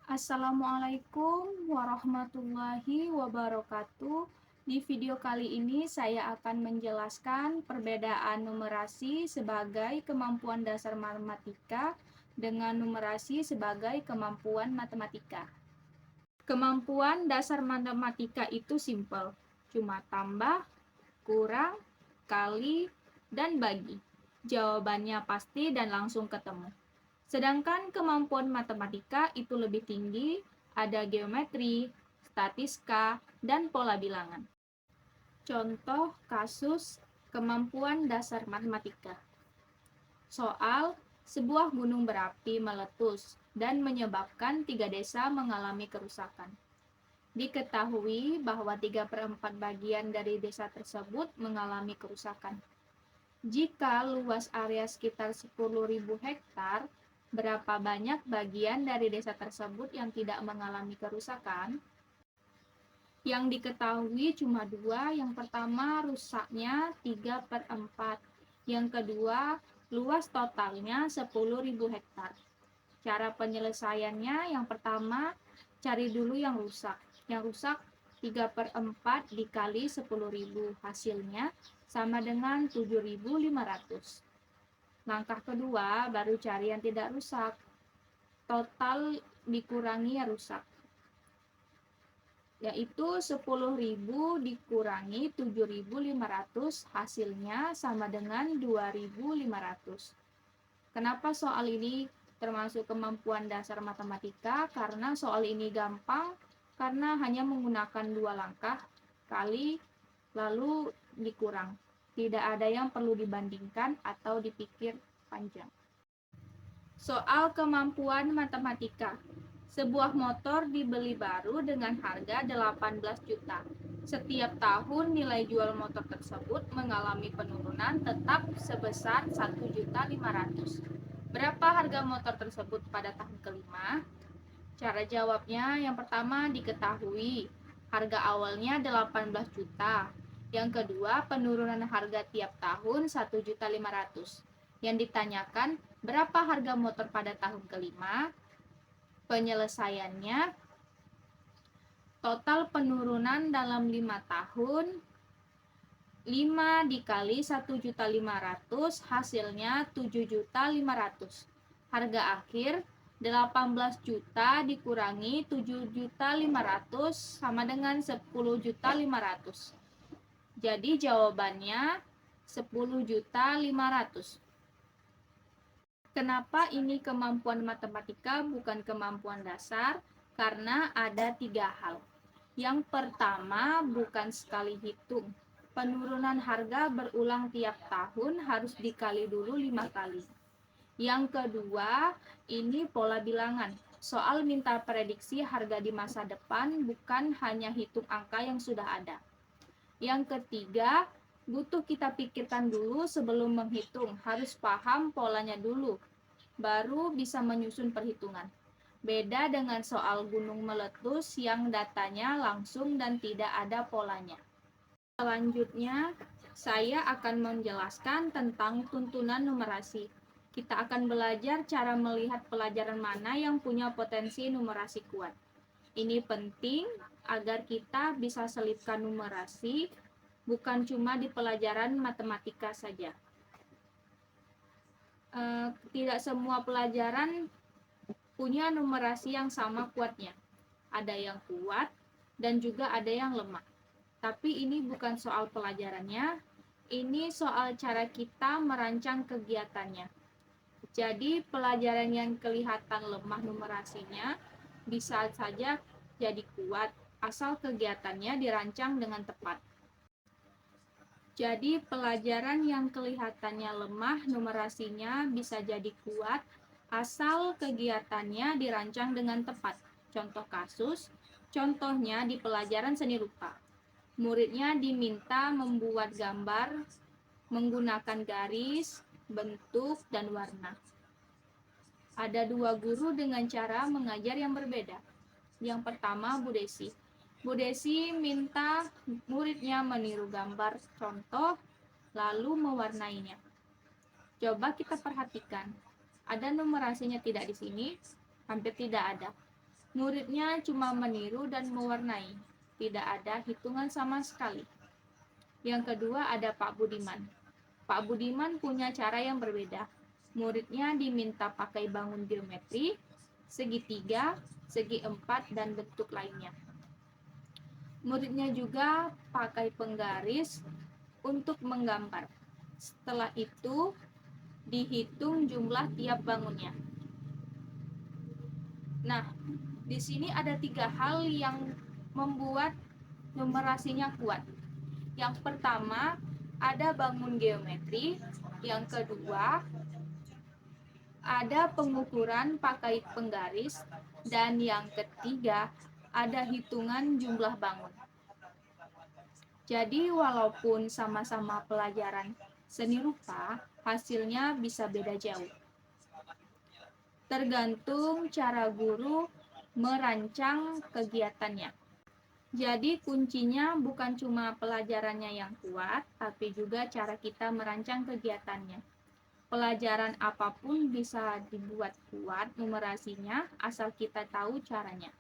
Assalamualaikum warahmatullahi wabarakatuh. Di video kali ini saya akan menjelaskan perbedaan numerasi sebagai kemampuan dasar matematika dengan numerasi sebagai kemampuan matematika. Kemampuan dasar matematika itu simpel, cuma tambah, kurang, kali, dan bagi. Jawabannya pasti dan langsung ketemu. Sedangkan kemampuan matematika itu lebih tinggi, ada geometri, statistika, dan pola bilangan. Contoh kasus kemampuan dasar matematika. Soal, sebuah gunung berapi meletus dan menyebabkan 3 desa mengalami kerusakan. Diketahui bahwa 3/4 bagian dari desa tersebut mengalami kerusakan. Jika luas area sekitar 10.000 hektar, berapa banyak bagian dari desa tersebut yang tidak mengalami kerusakan? Yang diketahui cuma dua. Yang pertama, rusaknya 3/4. Yang kedua, luas totalnya 10.000 hektar. Cara penyelesaiannya, yang pertama, cari dulu yang rusak. Yang rusak 3/4 dikali 10.000, hasilnya sama dengan 7.500. Langkah kedua, baru cari yang tidak rusak. Total dikurangi yang rusak, yaitu 10.000 dikurangi 7.500, hasilnya sama dengan 2.500. Kenapa soal ini termasuk kemampuan dasar matematika? Karena soal ini gampang, karena hanya menggunakan 2 langkah, kali, lalu dikurang. Tidak ada yang perlu dibandingkan atau dipikir panjang. Soal kemampuan matematika. Sebuah motor dibeli baru dengan harga 18 juta. Setiap tahun nilai jual motor tersebut mengalami penurunan tetap sebesar 1.500.000. Berapa harga motor tersebut pada tahun kelima? Cara jawabnya, yang pertama diketahui harga awalnya 18 juta. Yang kedua, penurunan harga tiap tahun 1.500.000. Yang ditanyakan, berapa harga motor pada tahun kelima? Penyelesaiannya, total penurunan dalam 5 tahun, 5 dikali 1.500.000, hasilnya 7.500.000. Harga akhir 18 juta dikurangi 7.500 sama dengan 10.500. Jadi jawabannya 10.500. Kenapa ini kemampuan matematika bukan kemampuan dasar? Karena ada 3 hal. Yang pertama, bukan sekali hitung. Penurunan harga berulang tiap tahun, harus dikali dulu 5 kali. Yang kedua, ini pola bilangan. Soal minta prediksi harga di masa depan, bukan hanya hitung angka yang sudah ada. Yang ketiga, butuh kita pikirkan dulu sebelum menghitung, harus paham polanya dulu, baru bisa menyusun perhitungan. Beda dengan soal gunung meletus yang datanya langsung dan tidak ada polanya. Selanjutnya, saya akan menjelaskan tentang tuntunan numerasi. Kita akan belajar cara melihat pelajaran mana yang punya potensi numerasi kuat. Ini penting agar kita bisa selipkan numerasi, bukan cuma di pelajaran matematika saja. Tidak semua pelajaran punya numerasi yang sama kuatnya. Ada yang kuat dan juga ada yang lemah. Tapi ini bukan soal pelajarannya, ini soal cara kita merancang kegiatannya. Jadi pelajaran yang kelihatan lemah numerasinya bisa saja jadi kuat, asal kegiatannya dirancang dengan tepat. Jadi pelajaran yang kelihatannya lemah numerasinya bisa jadi kuat, asal kegiatannya dirancang dengan tepat. Contoh kasus, contohnya di pelajaran seni rupa. Muridnya diminta membuat gambar menggunakan garis, bentuk, dan warna. Ada 2 guru dengan cara mengajar yang berbeda. Yang pertama, Bu Desi. Bu Desi minta muridnya meniru gambar contoh, lalu mewarnainya. Coba kita perhatikan, ada numerasinya tidak di sini? Hampir tidak ada. Muridnya cuma meniru dan mewarnai, tidak ada hitungan sama sekali. Yang kedua ada Pak Budiman. Pak Budiman punya cara yang berbeda. Muridnya diminta pakai bangun geometri, segitiga, segi empat, dan bentuk lainnya. Muridnya juga pakai penggaris untuk menggambar. Setelah itu, dihitung jumlah tiap bangunnya. Nah, di sini ada 3 hal yang membuat numerasinya kuat. Yang pertama, ada bangun geometri. Yang kedua, ada pengukuran pakai penggaris. Dan yang ketiga, ada hitungan jumlah bangun. Jadi, walaupun sama-sama pelajaran seni rupa, hasilnya bisa beda jauh. Tergantung cara guru merancang kegiatannya. Jadi kuncinya bukan cuma pelajarannya yang kuat, tapi juga cara kita merancang kegiatannya. Pelajaran apapun bisa dibuat kuat numerasinya, asal kita tahu caranya.